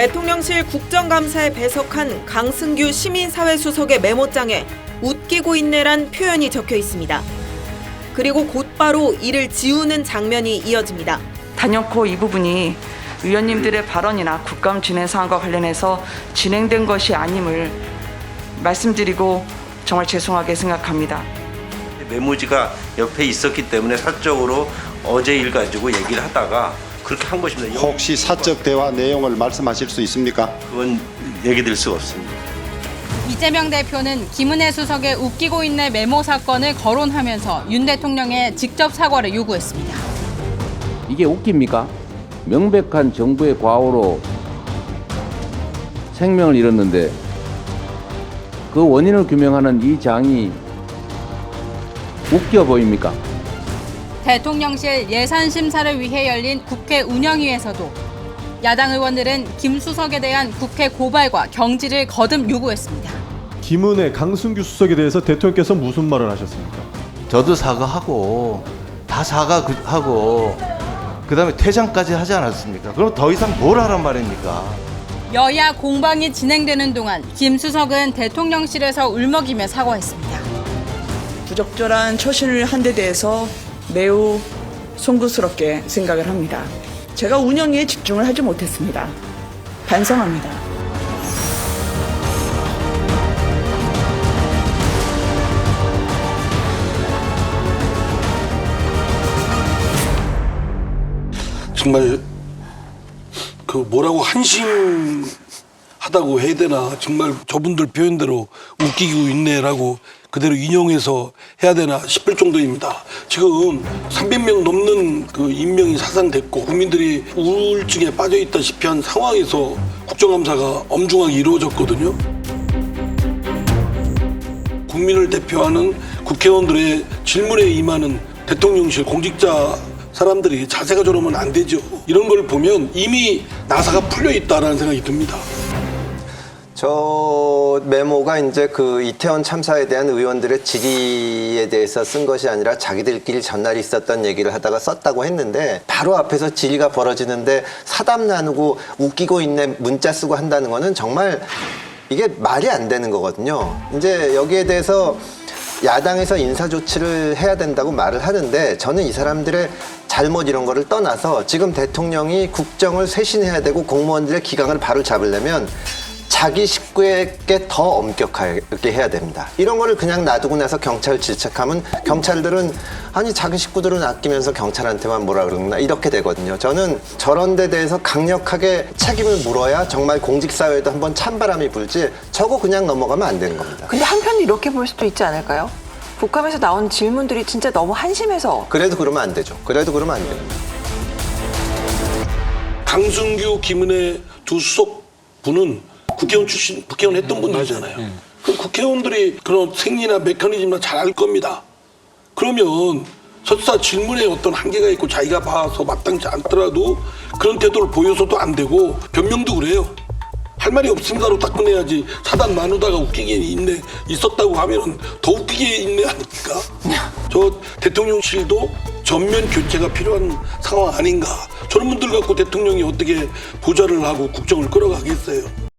대통령실 국정감사에 배석한 강승규 시민사회수석의 메모장에 웃기고 있네란 표현이 적혀 있습니다. 그리고 곧바로 이를 지우는 장면이 이어집니다. 단연코 이 부분이 의원님들의 발언이나 국감 진행 사항과 관련해서 진행된 것이 아님을 말씀드리고 정말 죄송하게 생각합니다. 메모지가 옆에 있었기 때문에 사적으로 어제 일 가지고 얘기를 하다가 그렇게 한 것입니다. 혹시 사적 대화 내용을 말씀하실 수 있습니까? 그건 얘기 드릴 수가 없습니다. 이재명 대표는 김은혜 수석의 웃기고 있네 메모 사건을 거론하면서 윤 대통령의 직접 사과를 요구했습니다. 이게 웃깁니까? 명백한 정부의 과오로 생명을 잃었는데 그 원인을 규명하는 이 장이 웃겨 보입니까? 대통령실 예산심사를 위해 열린 국회 운영위에서도 야당 의원들은 김 수석에 대한 국회 고발과 경질을 거듭 요구했습니다. 김은혜, 강승규 수석에 대해서 대통령께서 무슨 말을 하셨습니까? 저도 사과하고 다 사과하고 그다음에 퇴장까지 하지 않았습니까? 그럼 더 이상 뭘 하란 말입니까? 여야 공방이 진행되는 동안 김 수석은 대통령실에서 울먹이며 사과했습니다. 부적절한 처신을 한 데 대해서 매우 송구스럽게 생각을 합니다. 제가 운영에 집중을 하지 못했습니다. 반성합니다. 정말 그 뭐라고 한심하다고 해야 되나, 정말 저분들 표현대로 웃기고 있네라고 그대로 인용해서 해야 되나 싶을 정도입니다. 지금 300명 넘는 그 임명이 사상됐고 국민들이 우울증에 빠져있다시피 한 상황에서 국정감사가 엄중하게 이루어졌거든요. 국민을 대표하는 국회의원들의 질문에 임하는 대통령실 공직자 사람들이 자세가 저러면 안 되죠. 이런 걸 보면 이미 나사가 풀려 있다라는 생각이 듭니다. 저 메모가 이제 그 이태원 참사에 대한 의원들의 질의에 대해서 쓴 것이 아니라 자기들끼리 전날에 있었던 얘기를 하다가 썼다고 했는데, 바로 앞에서 질의가 벌어지는데 사담 나누고 웃기고 있네 문자 쓰고 한다는 거는 정말 이게 말이 안 되는 거거든요. 이제 여기에 대해서 야당에서 인사조치를 해야 된다고 말을 하는데, 저는 이 사람들의 잘못 이런 거를 떠나서 지금 대통령이 국정을 쇄신해야 되고 공무원들의 기강을 바로 잡으려면 자기 식구에게 더 엄격하게 해야 됩니다. 이런 거를 그냥 놔두고 나서 경찰을 질책하면 경찰들은 아니 자기 식구들은 아끼면서 경찰한테만 뭐라 그러나 이렇게 되거든요. 저는 저런 데 대해서 강력하게 책임을 물어야 정말 공직사회에도 한번 찬바람이 불지, 저거 그냥 넘어가면 안 되는 겁니다. 근데 한편으로 이렇게 볼 수도 있지 않을까요? 국감에서 나온 질문들이 진짜 너무 한심해서. 그래도 그러면 안 되죠. 그래도 그러면 안 됩니다. 강승규, 김은혜 두 수석분은 국회의원 출신, 국회의원 했던 분들이잖아요. 그 국회의원들이 그런 생리나 메커니즘을 잘 알 겁니다. 그러면 설사 질문에 어떤 한계가 있고 자기가 봐서 마땅치 않더라도 그런 태도를 보여서도 안 되고, 변명도 그래요. 할 말이 없습니다로 딱 끝내야지. 사단 나누다가 웃기게 있네 있었다고 하면 더 웃기게 있네 아닙니까? 저 대통령실도 전면 교체가 필요한 상황 아닌가. 저런 분들 갖고 대통령이 어떻게 보좌를 하고 국정을 끌어가겠어요.